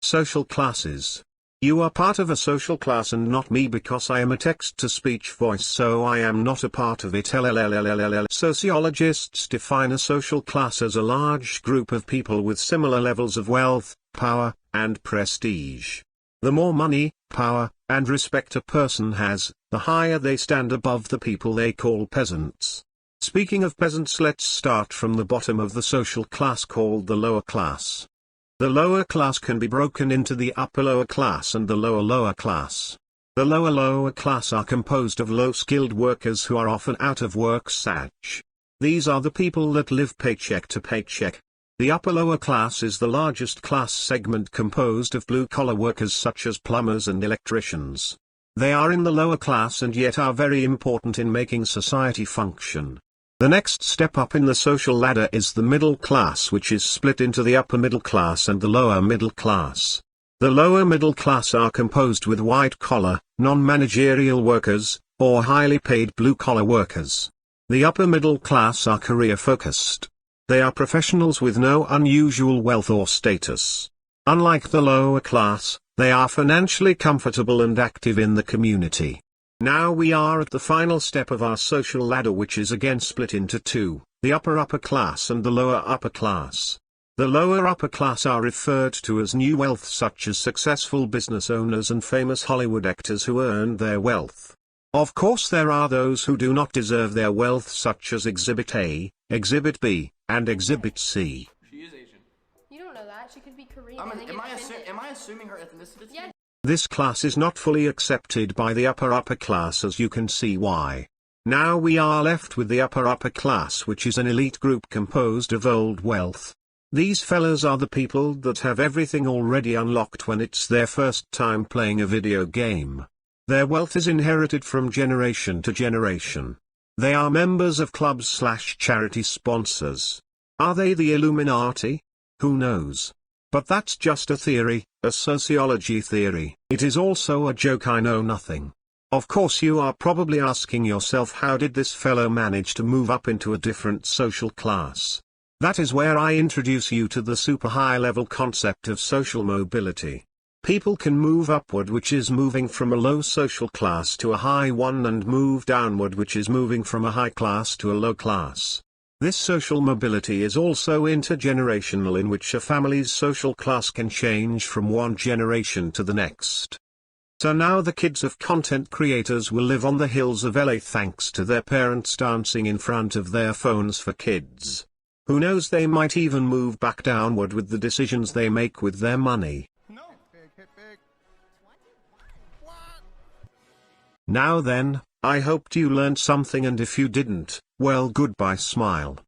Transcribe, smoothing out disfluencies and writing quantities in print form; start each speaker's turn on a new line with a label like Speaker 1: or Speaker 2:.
Speaker 1: Social classes. You are part of a social class and not me because I am a text-to-speech voice, so I am not a part of it. LLLLLLL. Sociologists define a social class as a large group of people with similar levels of wealth, power, and prestige. The more money, power, and respect a person has, the higher they stand above the people they call peasants. Speaking of peasants, let's start from the bottom of the social class called the lower class. The lower class can be broken into the upper lower class and the lower lower class. The lower lower class are composed of low-skilled workers who are often out of work. These are the people that live paycheck to paycheck. The upper lower class is the largest class segment, composed of blue-collar workers such as plumbers and electricians. They are in the lower class and yet are very important in making society function. The next step up in the social ladder is the middle class, which is split into the upper middle class and the lower middle class. The lower middle class are composed with white-collar, non-managerial workers, or highly paid blue-collar workers. The upper middle class are career-focused. They are professionals with no unusual wealth or status. Unlike the lower class, they are financially comfortable and active in the community. Now we are at the final step of our social ladder, which is again split into two, the upper class and the lower upper class. The lower upper class are referred to as new wealth, such as successful business owners and famous Hollywood actors who earned their wealth. Of course there are those who do not deserve their wealth, such as Exhibit A, Exhibit B, and Exhibit C.
Speaker 2: She is Asian.
Speaker 3: You don't know that. She could be Korean.
Speaker 2: Am I assuming her ethnicity?
Speaker 3: Yeah.
Speaker 1: This class is not fully accepted by the upper class, as you can see why. Now we are left with the upper class, which is an elite group composed of old wealth. These fellas are the people that have everything already unlocked when it's their first time playing a video game. Their wealth is inherited from generation to generation. They are members of clubs/charity sponsors. Are they the Illuminati? Who knows? But that's just a theory, a sociology theory. It is also a joke, I know nothing. Of course you are probably asking yourself, how did this fellow manage to move up into a different social class? That is where I introduce you to the super high level concept of social mobility. People can move upward, which is moving from a low social class to a high one, and move downward, which is moving from a high class to a low class. This social mobility is also intergenerational, in which a family's social class can change from one generation to the next. So now the kids of content creators will live on the hills of LA thanks to their parents dancing in front of their phones for kids. Who knows, they might even move back downward with the decisions they make with their money.
Speaker 2: No. Big.
Speaker 1: Now then, I hoped you learned something, and if you didn't, well, goodbye, smile.